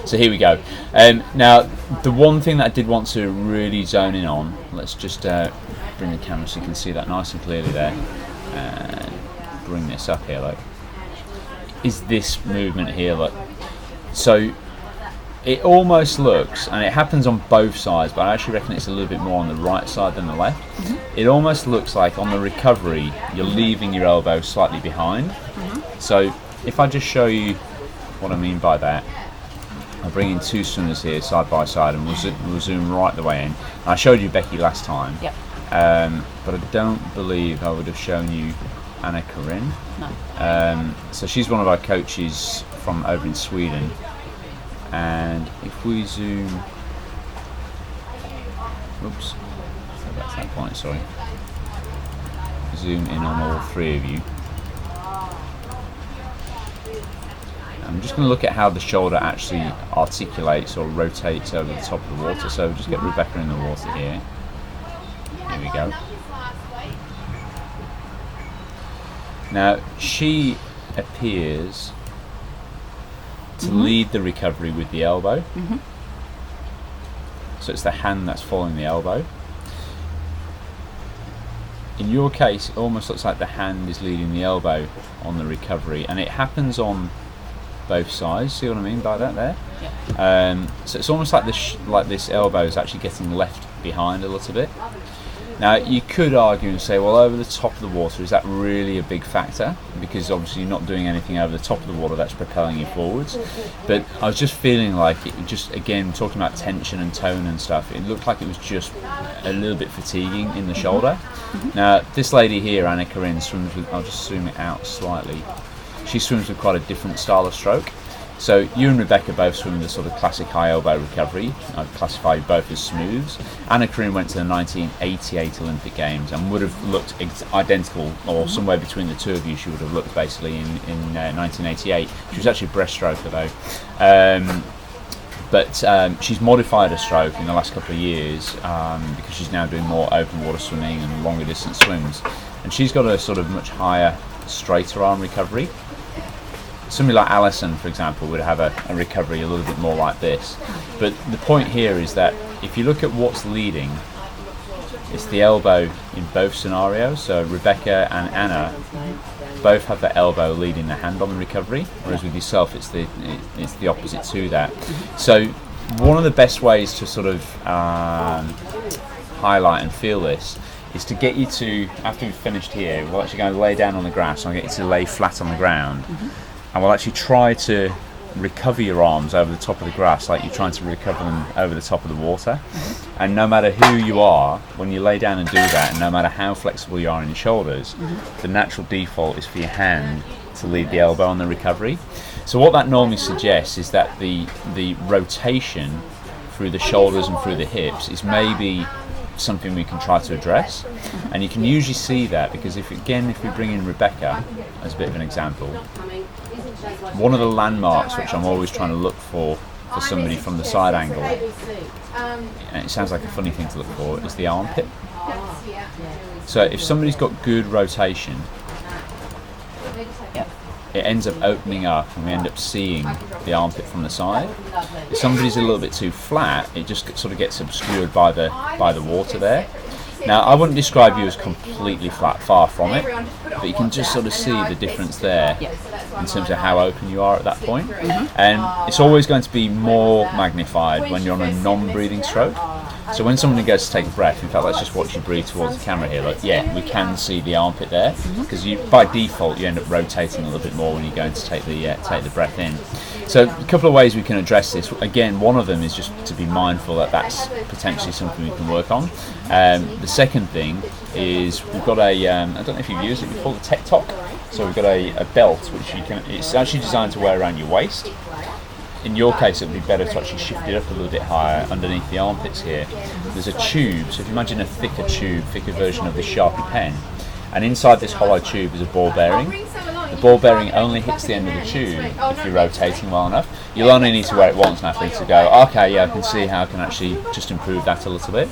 So here we go. Now, the one thing that I did want to really zone in on, let's just bring the camera so you can see that nice and clearly there, and bring this up here, look, is this movement here, look. So it almost looks, and it happens on both sides, but I actually reckon it's a little bit more on the right side than the left. It almost looks like on the recovery you're leaving your elbow slightly behind. So if I just show you what I mean by that, I'll bring in two swimmers here side by side, and we'll zoom right the way in. I showed you Becky last time, Yep. but I don't believe I would have shown you Anna Karin. No. So she's one of our coaches from over in Sweden, and if we zoom, oops, so that's that point, sorry, zoom in on all three of you. I'm just going to look at how the shoulder actually articulates or rotates over the top of the water. So just get Rebecca in the water here. Here we go. Now she appears to lead the recovery with the elbow. So it's the hand that's following the elbow. In your case, it almost looks like the hand is leading the elbow on the recovery, and it happens on both sides. See what I mean by that there? Yep. So it's almost like this elbow is actually getting left behind a little bit. Now you could argue and say, well, over the top of the water, is that really a big factor? Because obviously you're not doing anything over the top of the water that's propelling you forwards. But I was just feeling like it just, again, talking about tension and tone and stuff, it looked like it was just a little bit fatiguing in the shoulder. Now this lady here, Anna Karin, swims with, I'll just zoom it out slightly, she swims with quite a different style of stroke. So you and Rebecca both swim the sort of classic high elbow recovery. I'd classify you both as smooths. Anna Karin went to the 1988 Olympic Games and would have looked identical, or somewhere between the two of you she would have looked basically in 1988. She was actually a breaststroker though. But she's modified her stroke in the last couple of years because she's now doing more open water swimming and longer distance swims. And she's got a sort of much higher, straighter arm recovery. Somebody like Alison, for example, would have a recovery a little bit more like this. But the point here is that if you look at what's leading, it's the elbow in both scenarios. So Rebecca and Anna both have the elbow leading the hand on the recovery, whereas with yourself it's the opposite to that. So one of the best ways to sort of highlight and feel this is to get you to, after we've finished here, we'll actually go and lay down on the grass, and I'll get you to lay flat on the ground. And we'll actually try to recover your arms over the top of the grass like you're trying to recover them over the top of the water. And no matter who you are, when you lay down and do that, and no matter how flexible you are in your shoulders, the natural default is for your hand to lead the elbow on the recovery. So what that normally suggests is that the rotation through the shoulders and through the hips is maybe something we can try to address. And you can usually see that because if we bring in Rebecca as a bit of an example, one of the landmarks which I'm always trying to look for somebody from the side angle, and it sounds like a funny thing to look for, is the armpit. So if somebody's got good rotation, it ends up opening up and we end up seeing the armpit from the side. If somebody's a little bit too flat, it just sort of gets obscured by the water there. Now I wouldn't describe you as completely flat, far from it, but you can just sort of see the difference there in terms of how open you are at that point. And it's always going to be more magnified when you're on a non-breathing stroke. So when somebody goes to take a breath, in fact let's just watch you breathe towards the camera here, like, yeah, we can see the armpit there, because by default you end up rotating a little bit more when you're going to take the breath in. So a couple of ways we can address this. Again, one of them is just to be mindful that that's potentially something we can work on. The second thing is we've got a, I don't know if you've used it before, the Tech Talk. So we've got a belt which it's actually designed to wear around your waist. In your case, it would be better to actually shift it up a little bit higher underneath the armpits here. There's a tube, so if you imagine a thicker version of the Sharpie pen, and inside this hollow tube is a ball bearing. The ball bearing only hits the end of the tube if you're rotating well enough. You'll only need to wear it once, and I think to go, okay, yeah, I can see how I can actually just improve that a little bit.